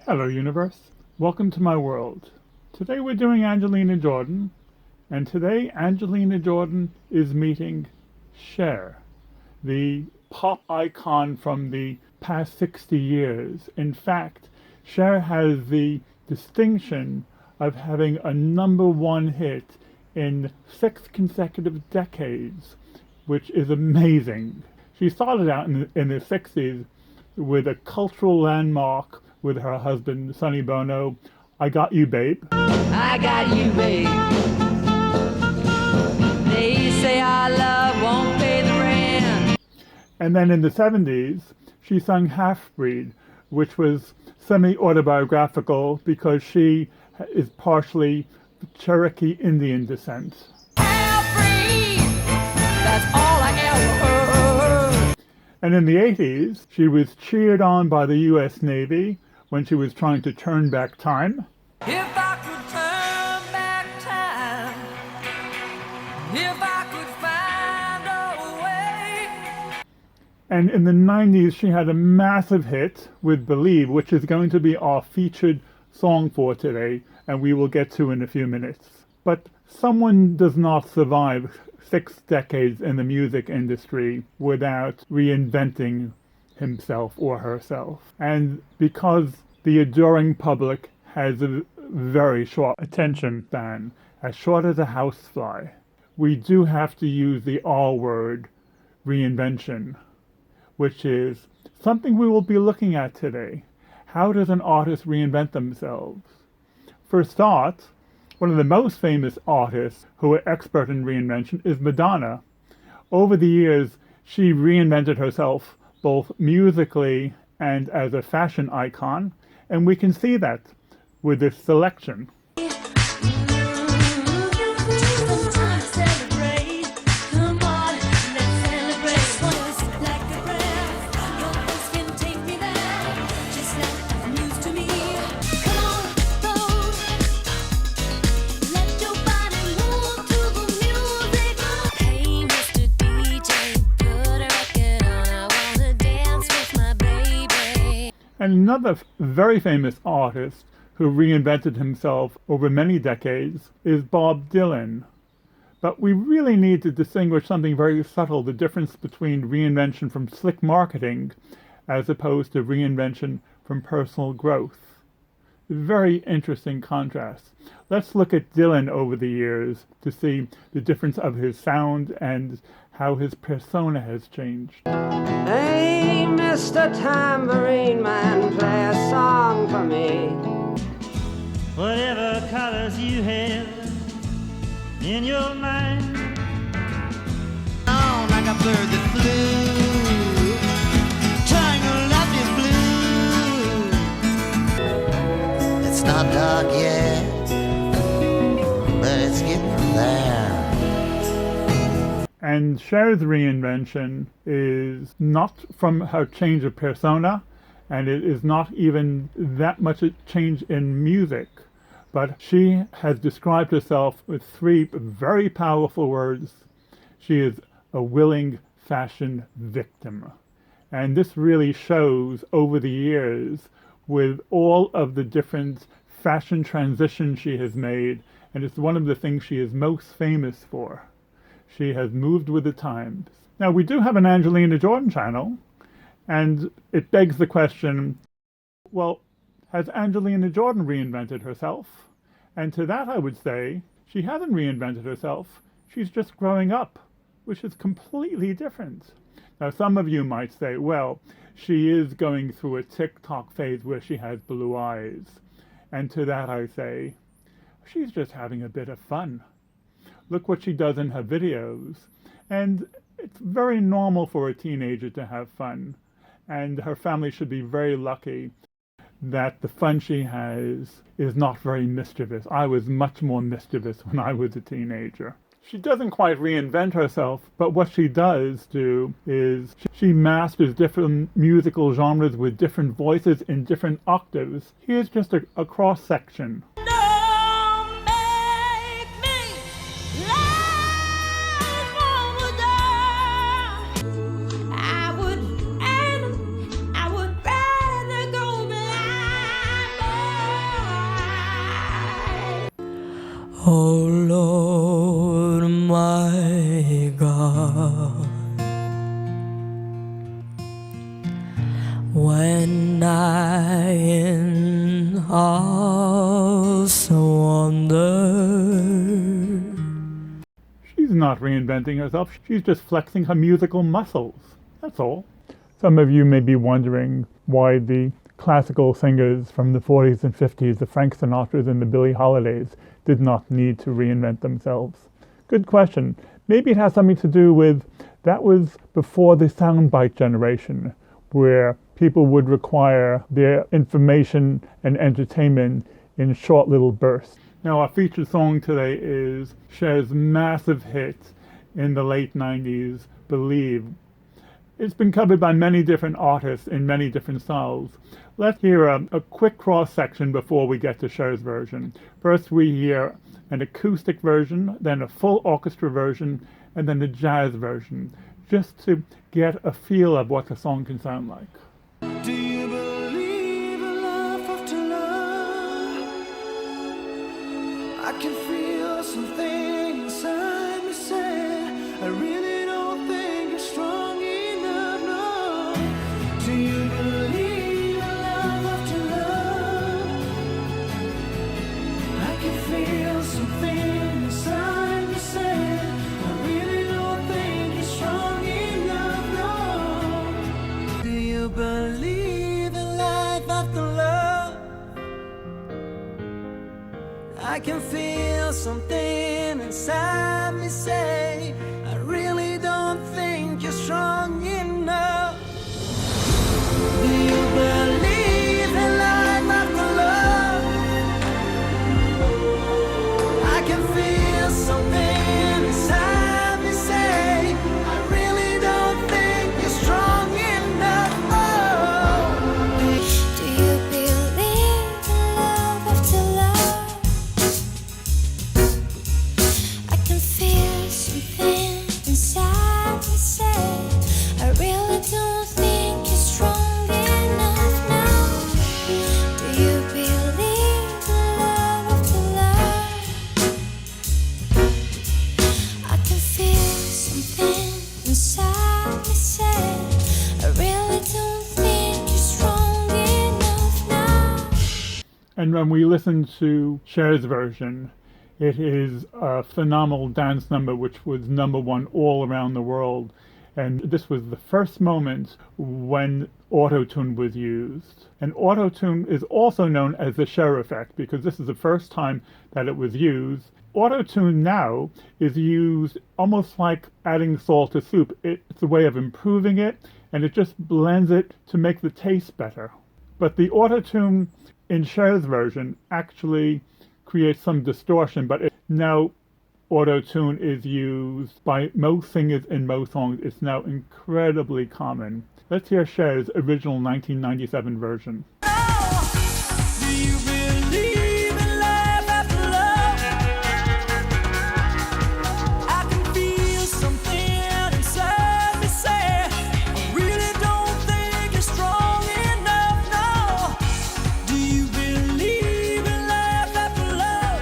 Hello, universe. Welcome to my world. Today we're doing Angelina Jordan, and today Angelina Jordan is meeting Cher, the pop icon from the past 60 years. In fact, Cher has the distinction of having a #1 hit in 6 consecutive decades, which is amazing. She started out in the 60s with a cultural landmark with her husband, Sonny Bono, I Got You Babe. I got you, babe. They say our love won't pay the rent. And then in the 70s, she sung Half Breed, which was semi-autobiographical because she is partially Cherokee Indian descent. Half-breed, that's all I ever heard. And in the 80s, she was cheered on by the US Navy when she was trying to turn back time. If I could turn back time, if I could find a way. And in the 90s, she had a massive hit with Believe, which is going to be our featured song for today, and we will get to in a few minutes. But someone does not survive 6 decades in the music industry without reinventing himself or herself. And because the adoring public has a very short attention span, as short as a housefly, we do have to use the R word, reinvention, which is something we will be looking at today. How does an artist reinvent themselves? For a start, one of the most famous artists who are expert in reinvention is Madonna. Over the years, she reinvented herself both musically and as a fashion icon, and we can see that with this selection. And another very famous artist who reinvented himself over many decades is Bob Dylan. But we really need to distinguish something very subtle, the difference between reinvention from slick marketing as opposed to reinvention from personal growth. Very interesting contrast. Let's look at Dylan over the years to see the difference of his sound and how his persona has changed. Hey, Mr. Tambourine Man, play a song for me. Whatever colors you have in your mind, on like a bird that flew, tangled up in blue. It's not dark yet, but it's getting there. And Cher's reinvention is not from her change of persona, and it is not even that much a change in music, but she has described herself with 3 very powerful words. She is a willing fashion victim. And this really shows over the years with all of the different fashion transitions she has made, and it's one of the things she is most famous for. She has moved with the times. Now, we do have an Angelina Jordan channel, and it begs the question, well, has Angelina Jordan reinvented herself? And to that I would say, she hasn't reinvented herself. She's just growing up, which is completely different. Now, some of you might say, well, she is going through a TikTok phase where she has blue eyes. And to that I say, she's just having a bit of fun. Look what she does in her videos. And it's very normal for a teenager to have fun. And her family should be very lucky that the fun she has is not very mischievous. I was much more mischievous when I was a teenager. She doesn't quite reinvent herself, but what she does do is she masters different musical genres with different voices in different octaves. Here's just a cross-section. I would rather go blind. Oh Lord my God, when I in awesome wonder. She's not reinventing herself, she's just flexing her musical muscles. That's all. Some of you may be wondering why the classical singers from the 40s and 50s, the Frank Sinatras and the Billie Holidays, did not need to reinvent themselves. Good question. Maybe it has something to do with that was before the soundbite generation, where people would require their information and entertainment in short little bursts. Now, our featured song today is Cher's massive hit in the late 90s, Believe. It's been covered by many different artists in many different styles. Let's hear a quick cross-section before we get to Cher's version. First, we hear an acoustic version, then a full orchestra version, and then a jazz version, just to get a feel of what the song can sound like. Do you believe in life after love? I can feel something inside me say, I really don't think you're strong enough, no. Do you believe in life after love? I can feel something inside me say, I really don't think you're strong enough, no. Do you believe in life after love? I can feel something inside me say, I really don't think you're strong enough. Do you believe in life after love? I can feel something inside me say, I really don't think you're strong enough. Oh. Do you believe in love after love? I can feel something inside me say, I really don't think you're strong enough now. Do you believe in love after love? I can feel something inside me say, I really don't think you're strong enough now. And when we listen to Cher's version, it is a phenomenal dance number which was #1 all around the world. And this was the first moment when auto-tune was used. And auto-tune is also known as the Cher effect because this is the first time that it was used. Auto-tune now is used almost like adding salt to soup. It's a way of improving it, and it just blends it to make the taste better. But the auto-tune in Cher's version actually creates some distortion, but now auto-tune is used by most singers in most songs. It's now incredibly common. Let's hear Cher's original 1997 version. Do you believe in life after love? I can feel something inside me say, I really don't think you're strong enough, no. Do you believe in life after love?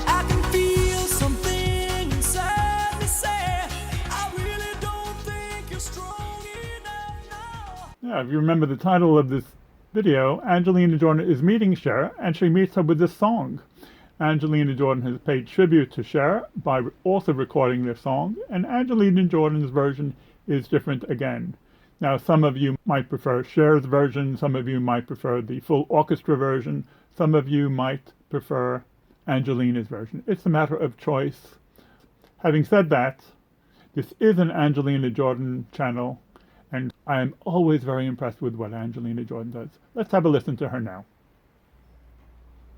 I can feel something inside me say, I really don't think you're strong enough, no. Yeah, if you remember the title of this video, Angelina Jordan is meeting Cher, and she meets her with this song. Angelina Jordan has paid tribute to Cher by also recording this song, and Angelina Jordan's version is different again. Now, some of you might prefer Cher's version, some of you might prefer the full orchestra version, some of you might prefer Angelina's version. It's a matter of choice. Having said that, this is an Angelina Jordan channel, and I am always very impressed with what Angelina Jordan does. Let's have a listen to her now.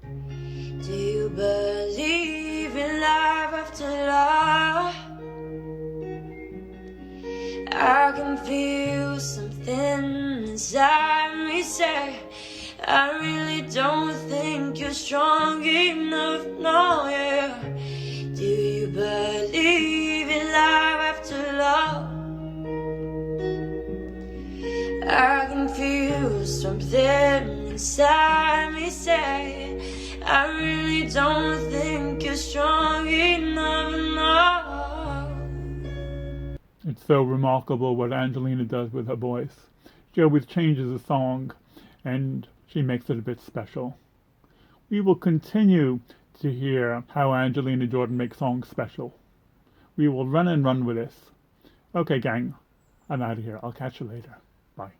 Do you believe in life after love? I can feel something inside me say, I really don't think you're strong enough, no, yeah. Do you believe in life after love? I can feel something inside me say, I really don't think you're strong enough, no. It's so remarkable what Angelina does with her voice. She always changes a song and she makes it a bit special. We will continue to hear how Angelina Jordan makes songs special. We will run and run with this. Okay, gang, I'm out of here. I'll catch you later. Bye.